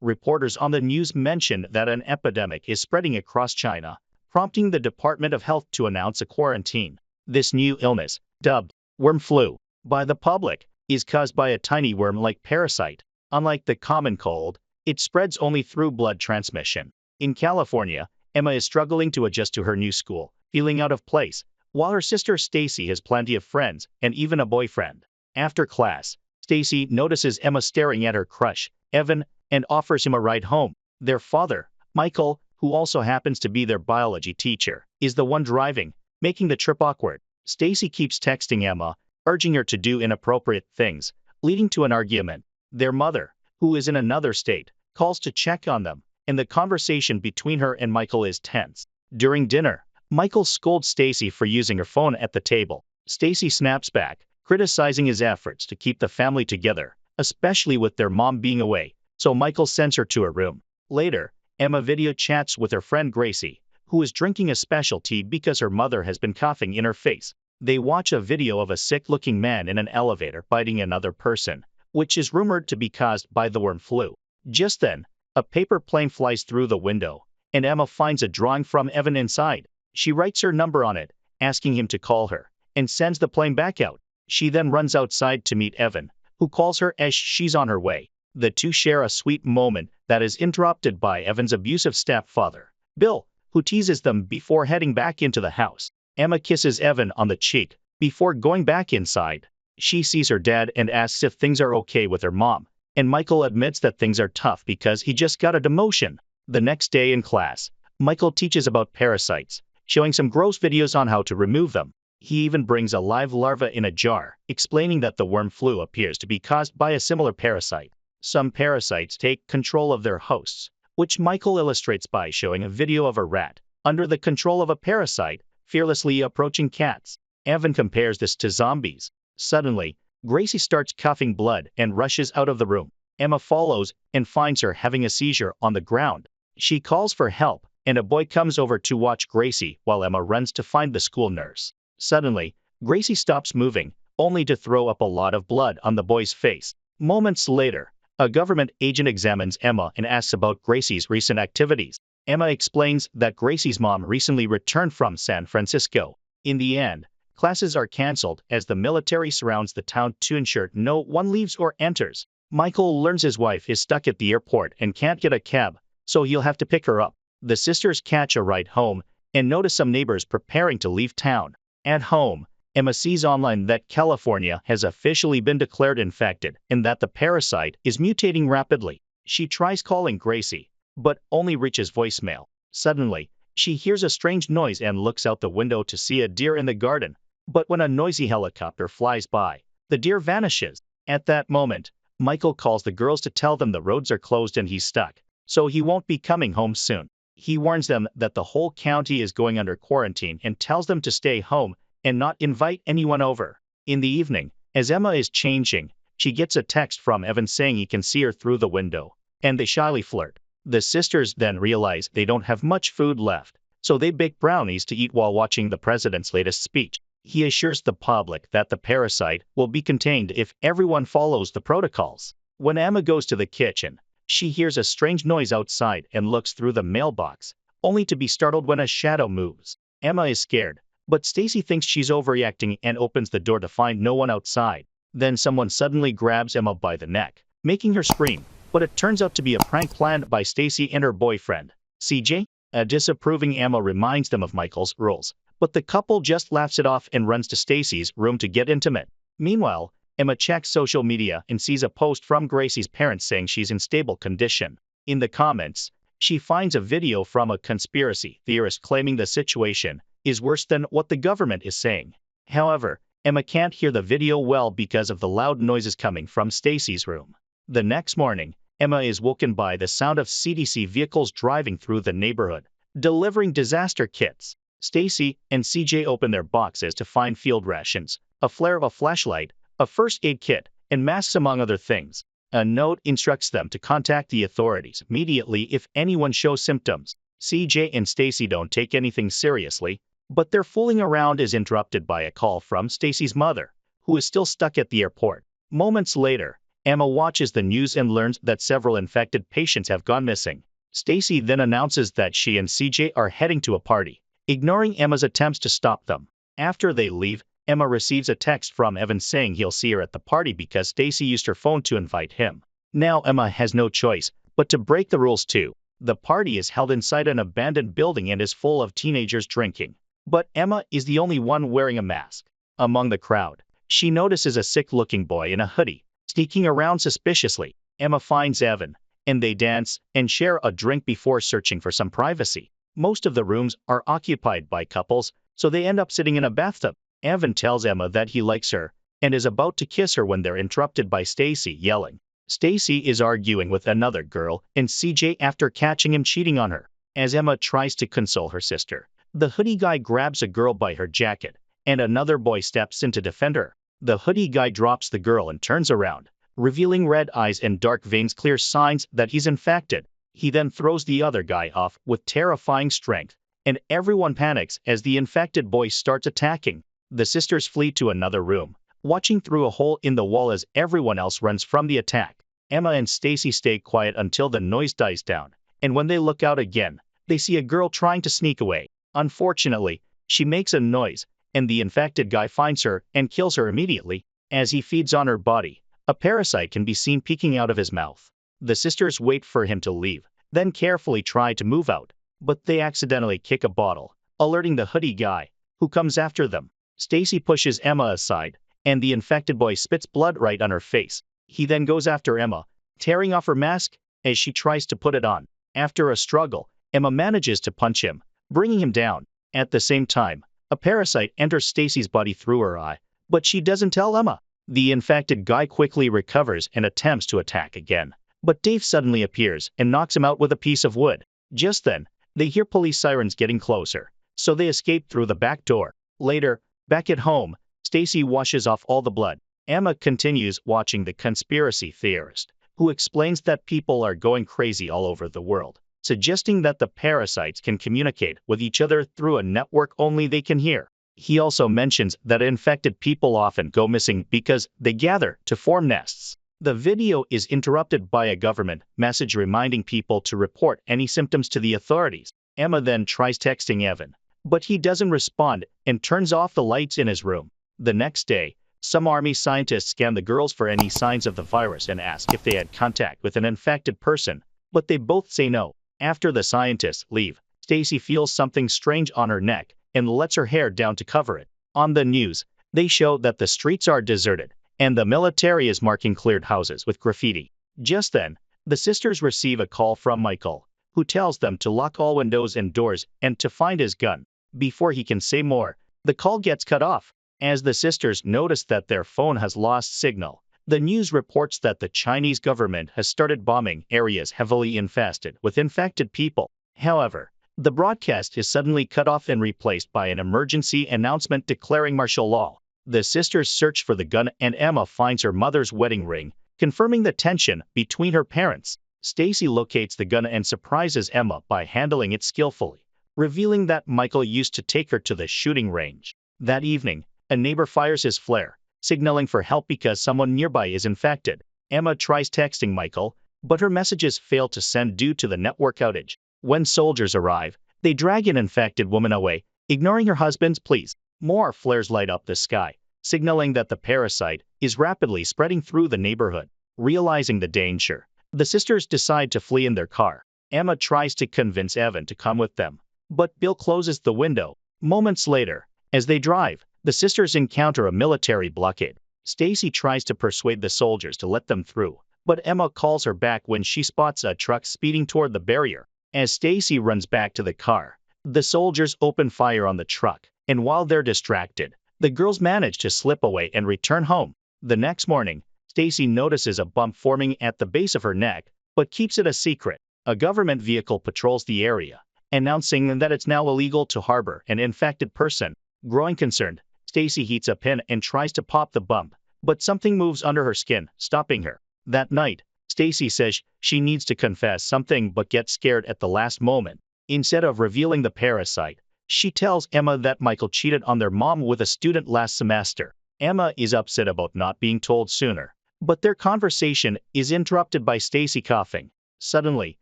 reporters on the news mentioned that an epidemic is spreading across China, prompting the Department of Health to announce a quarantine. This new illness, dubbed worm flu by the public, is caused by a tiny worm-like parasite. Unlike the common cold, it spreads only through blood transmission. In California, Emma is struggling to adjust to her new school, feeling out of place, while her sister Stacy has plenty of friends and even a boyfriend. After class, Stacy notices Emma staring at her crush, Evan, and offers him a ride home. Their father, Michael, who also happens to be their biology teacher, is the one driving, making the trip awkward. Stacy keeps texting Emma, urging her to do inappropriate things, leading to an argument. Their mother, who is in another state, calls to check on them, and the conversation between her and Michael is tense. During dinner, Michael scolds Stacy for using her phone at the table. Stacy snaps back, criticizing his efforts to keep the family together, especially with their mom being away, so Michael sends her to her room. Later, Emma video chats with her friend Gracie, who is drinking a special tea because her mother has been coughing in her face. They watch a video of a sick-looking man in an elevator biting another person, which is rumored to be caused by the worm flu. Just then, a paper plane flies through the window, and Emma finds a drawing from Evan inside. She writes her number on it, asking him to call her, and sends the plane back out. She then runs outside to meet Evan, who calls her as she's on her way. The two share a sweet moment that is interrupted by Evan's abusive stepfather, Bill, who teases them before heading back into the house. Emma kisses Evan on the cheek before going back inside. She sees her dad and asks if things are okay with her mom, and Michael admits that things are tough because he just got a demotion. The next day in class, Michael teaches about parasites, showing some gross videos on how to remove them. He even brings a live larva in a jar, explaining that the worm flu appears to be caused by a similar parasite. Some parasites take control of their hosts, which Michael illustrates by showing a video of a rat, under the control of a parasite, fearlessly approaching cats. Evan compares this to zombies. Suddenly, Gracie starts coughing blood and rushes out of the room. Emma follows and finds her having a seizure on the ground. She calls for help, and a boy comes over to watch Gracie while Emma runs to find the school nurse. Suddenly, Gracie stops moving, only to throw up a lot of blood on the boy's face. Moments later, a government agent examines Emma and asks about Gracie's recent activities. Emma explains that Gracie's mom recently returned from San Francisco. In the end, classes are canceled as the military surrounds the town to ensure no one leaves or enters. Michael learns his wife is stuck at the airport and can't get a cab, so he'll have to pick her up. The sisters catch a ride home and notice some neighbors preparing to leave town. At home, Emma sees online that California has officially been declared infected and that the parasite is mutating rapidly. She tries calling Gracie, but only reaches voicemail. Suddenly, she hears a strange noise and looks out the window to see a deer in the garden. But when a noisy helicopter flies by, the deer vanishes. At that moment, Michael calls the girls to tell them the roads are closed and he's stuck, so he won't be coming home soon. He warns them that the whole county is going under quarantine and tells them to stay home and not invite anyone over. In the evening, as Emma is changing, she gets a text from Evan saying he can see her through the window, and they shyly flirt. The sisters then realize they don't have much food left, so they bake brownies to eat while watching the president's latest speech. He assures the public that the parasite will be contained if everyone follows the protocols. When Emma goes to the kitchen, she hears a strange noise outside and looks through the mailbox, only to be startled when a shadow moves. Emma is scared, but Stacy thinks she's overreacting and opens the door to find no one outside. Then someone suddenly grabs Emma by the neck, making her scream, but it turns out to be a prank planned by Stacy and her boyfriend, CJ. A disapproving Emma reminds them of Michael's rules, but the couple just laughs it off and runs to Stacy's room to get intimate. Meanwhile, Emma checks social media and sees a post from Gracie's parents saying she's in stable condition. In the comments, she finds a video from a conspiracy theorist claiming the situation is worse than what the government is saying. However, Emma can't hear the video well because of the loud noises coming from Stacy's room. The next morning, Emma is woken by the sound of CDC vehicles driving through the neighborhood, delivering disaster kits. Stacy and CJ open their boxes to find field rations, a flare of a flashlight, a first aid kit, and masks among other things. A note instructs them to contact the authorities immediately if anyone shows symptoms. CJ and Stacy don't take anything seriously, but their fooling around is interrupted by a call from Stacy's mother, who is still stuck at the airport. Moments later, Emma watches the news and learns that several infected patients have gone missing. Stacy then announces that she and CJ are heading to a party, ignoring Emma's attempts to stop them. After they leave, Emma receives a text from Evan saying he'll see her at the party because Stacy used her phone to invite him. Now Emma has no choice but to break the rules too. The party is held inside an abandoned building and is full of teenagers drinking. But Emma is the only one wearing a mask. Among the crowd, she notices a sick-looking boy in a hoodie, sneaking around suspiciously. Emma finds Evan, and they dance and share a drink before searching for some privacy. Most of the rooms are occupied by couples, so they end up sitting in a bathtub. Evan tells Emma that he likes her and is about to kiss her when they're interrupted by Stacy yelling. Stacy is arguing with another girl and CJ after catching him cheating on her. As Emma tries to console her sister, the hoodie guy grabs a girl by her jacket, and another boy steps in to defend her. The hoodie guy drops the girl and turns around, revealing red eyes and dark veins, clear signs that he's infected. He then throws the other guy off with terrifying strength, and everyone panics as the infected boy starts attacking. The sisters flee to another room, watching through a hole in the wall as everyone else runs from the attack. Emma and Stacy stay quiet until the noise dies down, and when they look out again, they see a girl trying to sneak away. Unfortunately, she makes a noise, and the infected guy finds her and kills her immediately. As he feeds on her body, a parasite can be seen peeking out of his mouth. The sisters wait for him to leave, then carefully try to move out, but they accidentally kick a bottle, alerting the hoodie guy, who comes after them. Stacy pushes Emma aside, and the infected boy spits blood right on her face. He then goes after Emma, tearing off her mask as she tries to put it on. After a struggle, Emma manages to punch him, bringing him down. At the same time, a parasite enters Stacy's body through her eye, but she doesn't tell Emma. The infected guy quickly recovers and attempts to attack again, but Dave suddenly appears and knocks him out with a piece of wood. Just then, they hear police sirens getting closer, so they escape through the back door. Later, back at home, Stacy washes off all the blood. Emma continues watching The Conspiracy Theorist, who explains that people are going crazy all over the world, suggesting that the parasites can communicate with each other through a network only they can hear. He also mentions that infected people often go missing because they gather to form nests. The video is interrupted by a government message reminding people to report any symptoms to the authorities. Emma then tries texting Evan, but he doesn't respond and turns off the lights in his room. The next day, some army scientists scan the girls for any signs of the virus and ask if they had contact with an infected person, but they both say no. After the scientists leave, Stacy feels something strange on her neck and lets her hair down to cover it. On the news, they show that the streets are deserted, and the military is marking cleared houses with graffiti. Just then, the sisters receive a call from Michael, who tells them to lock all windows and doors and to find his gun. Before he can say more, the call gets cut off. As the sisters notice that their phone has lost signal, the news reports that the Chinese government has started bombing areas heavily infested with infected people. However, the broadcast is suddenly cut off and replaced by an emergency announcement declaring martial law. The sisters search for the gun and Emma finds her mother's wedding ring, confirming the tension between her parents. Stacy locates the gun and surprises Emma by handling it skillfully, revealing that Michael used to take her to the shooting range. That evening, a neighbor fires his flare, signaling for help because someone nearby is infected. Emma tries texting Michael, but her messages fail to send due to the network outage. When soldiers arrive, they drag an infected woman away, ignoring her husband's pleas. More flares light up the sky, signaling that the parasite is rapidly spreading through the neighborhood. Realizing the danger, the sisters decide to flee in their car. Emma tries to convince Evan to come with them, but Bill closes the window. Moments later, as they drive, the sisters encounter a military blockade. Stacy tries to persuade the soldiers to let them through, but Emma calls her back when she spots a truck speeding toward the barrier. As Stacy runs back to the car, the soldiers open fire on the truck, and while they're distracted, the girls manage to slip away and return home. The next morning, Stacy notices a bump forming at the base of her neck, but keeps it a secret. A government vehicle patrols the area, announcing that it's now illegal to harbor an infected person. Growing concerned, Stacy heats a pin and tries to pop the bump, but something moves under her skin, stopping her. That night, Stacy says she needs to confess something but gets scared at the last moment. Instead of revealing the parasite, she tells Emma that Michael cheated on their mom with a student last semester. Emma is upset about not being told sooner, But their conversation is interrupted by Stacy coughing. Suddenly,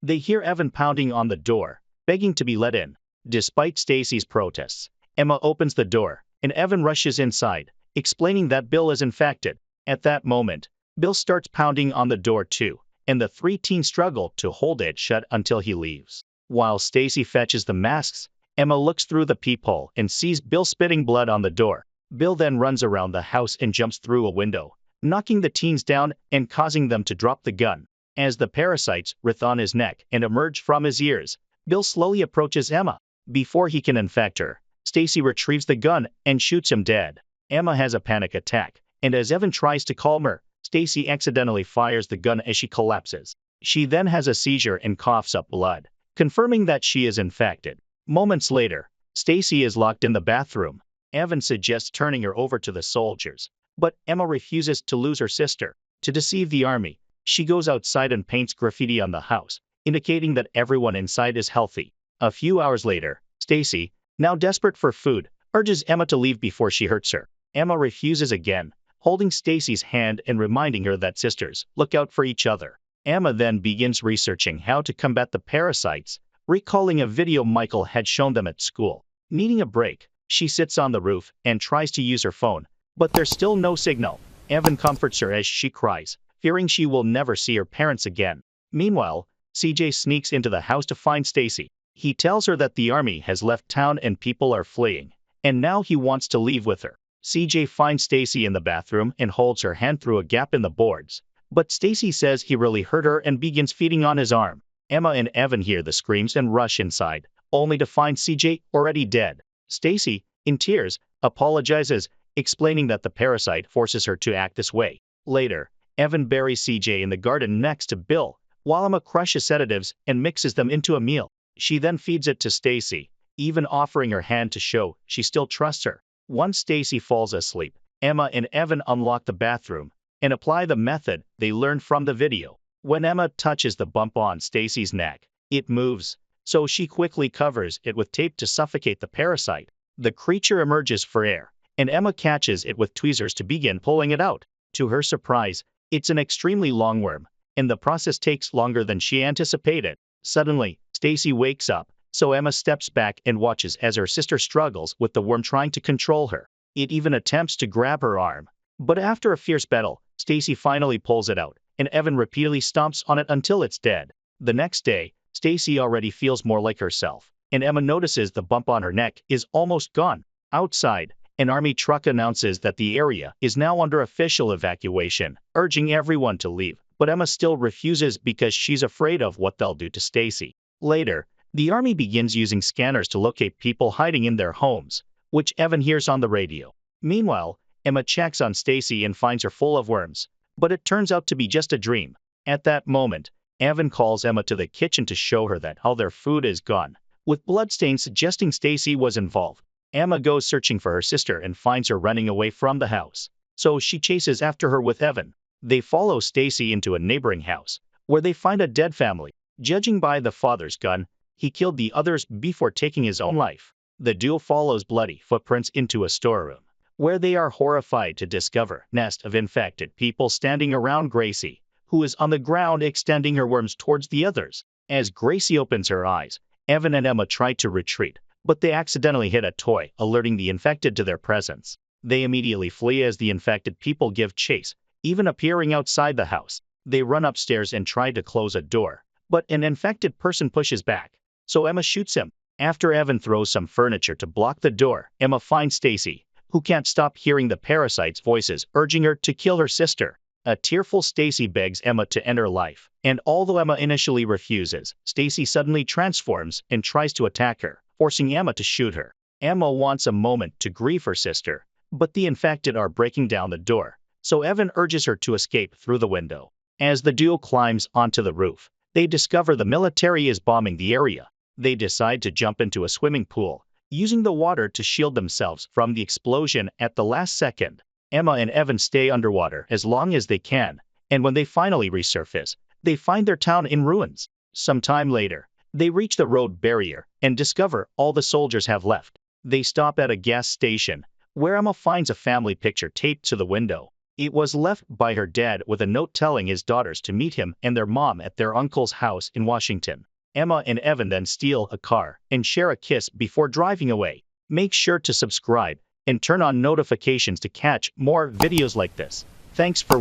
they hear Evan pounding on the door, begging to be let in. Despite Stacy's protests, Emma opens the door, and Evan rushes inside, explaining that Bill is infected. At that moment, Bill starts pounding on the door too, and the three teens struggle to hold it shut until he leaves. While Stacy fetches the masks, Emma looks through the peephole and sees Bill spitting blood on the door. Bill then runs around the house and jumps through a window, knocking the teens down and causing them to drop the gun. As the parasites writhe on his neck and emerge from his ears, Bill slowly approaches Emma. Before he can infect her, Stacy retrieves the gun and shoots him dead. Emma has a panic attack, and as Evan tries to calm her, Stacy accidentally fires the gun as she collapses. She then has a seizure and coughs up blood, confirming that she is infected. Moments later, Stacy is locked in the bathroom. Evan suggests turning her over to the soldiers, but Emma refuses to lose her sister. To deceive the army, she goes outside and paints graffiti on the house, indicating that everyone inside is healthy. A few hours later, Stacy, now desperate for food, urges Emma to leave before she hurts her. Emma refuses again, holding Stacy's hand and reminding her that sisters look out for each other. Emma then begins researching how to combat the parasites, recalling a video Michael had shown them at school. Needing a break, she sits on the roof and tries to use her phone, but there's still no signal. Evan comforts her as she cries, fearing she will never see her parents again. Meanwhile, CJ sneaks into the house to find Stacy. He tells her that the army has left town and people are fleeing, and now he wants to leave with her. CJ finds Stacy in the bathroom and holds her hand through a gap in the boards, but Stacy says he really hurt her and begins feeding on his arm. Emma and Evan hear the screams and rush inside, only to find CJ already dead. Stacy, in tears, apologizes, explaining that the parasite forces her to act this way. Later, Evan buries CJ in the garden next to Bill, while Emma crushes sedatives and mixes them into a meal. She then feeds it to Stacy, even offering her hand to show she still trusts her. Once Stacy falls asleep, Emma and Evan unlock the bathroom and apply the method they learned from the video. When Emma touches the bump on Stacy's neck, it moves, so she quickly covers it with tape to suffocate the parasite. The creature emerges for air, and Emma catches it with tweezers to begin pulling it out. To her surprise, it's an extremely long worm, and the process takes longer than she anticipated. Suddenly, Stacy wakes up, so Emma steps back and watches as her sister struggles with the worm trying to control her. It even attempts to grab her arm. But after a fierce battle, Stacy finally pulls it out, and Evan repeatedly stomps on it until it's dead. The next day, Stacy already feels more like herself, and Emma notices the bump on her neck is almost gone. Outside, an army truck announces that the area is now under official evacuation, urging everyone to leave, but Emma still refuses because she's afraid of what they'll do to Stacy. Later, the army begins using scanners to locate people hiding in their homes, which Evan hears on the radio. Meanwhile, Emma checks on Stacy and finds her full of worms, but it turns out to be just a dream. At that moment, Evan calls Emma to the kitchen to show her that all their food is gone, with bloodstains suggesting Stacy was involved. Emma goes searching for her sister and finds her running away from the house, so she chases after her with Evan. They follow Stacy into a neighboring house, where they find a dead family. Judging by the father's gun, he killed the others before taking his own life. The duo follows bloody footprints into a storeroom, where they are horrified to discover a nest of infected people standing around Gracie, who is on the ground extending her worms towards the others. As Gracie opens her eyes, Evan and Emma try to retreat, but they accidentally hit a toy, alerting the infected to their presence. They immediately flee as the infected people give chase, even appearing outside the house. They run upstairs and try to close a door, but an infected person pushes back, so Emma shoots him. After Evan throws some furniture to block the door, Emma finds Stacy, who can't stop hearing the parasite's voices urging her to kill her sister. A tearful Stacy begs Emma to end her life, and although Emma initially refuses, Stacy suddenly transforms and tries to attack her, forcing Emma to shoot her. Emma wants a moment to grieve her sister, but the infected are breaking down the door, so Evan urges her to escape through the window. As the duo climbs onto the roof, they discover the military is bombing the area. They decide to jump into a swimming pool, using the water to shield themselves from the explosion at the last second. Emma and Evan stay underwater as long as they can, and when they finally resurface, they find their town in ruins. Some time later, they reach the road barrier and discover all the soldiers have left. They stop at a gas station, where Emma finds a family picture taped to the window. It was left by her dad with a note telling his daughters to meet him and their mom at their uncle's house in Washington. Emma and Evan then steal a car and share a kiss before driving away. Make sure to subscribe and turn on notifications to catch more videos like this. Thanks for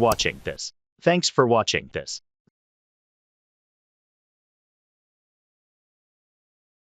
watching this.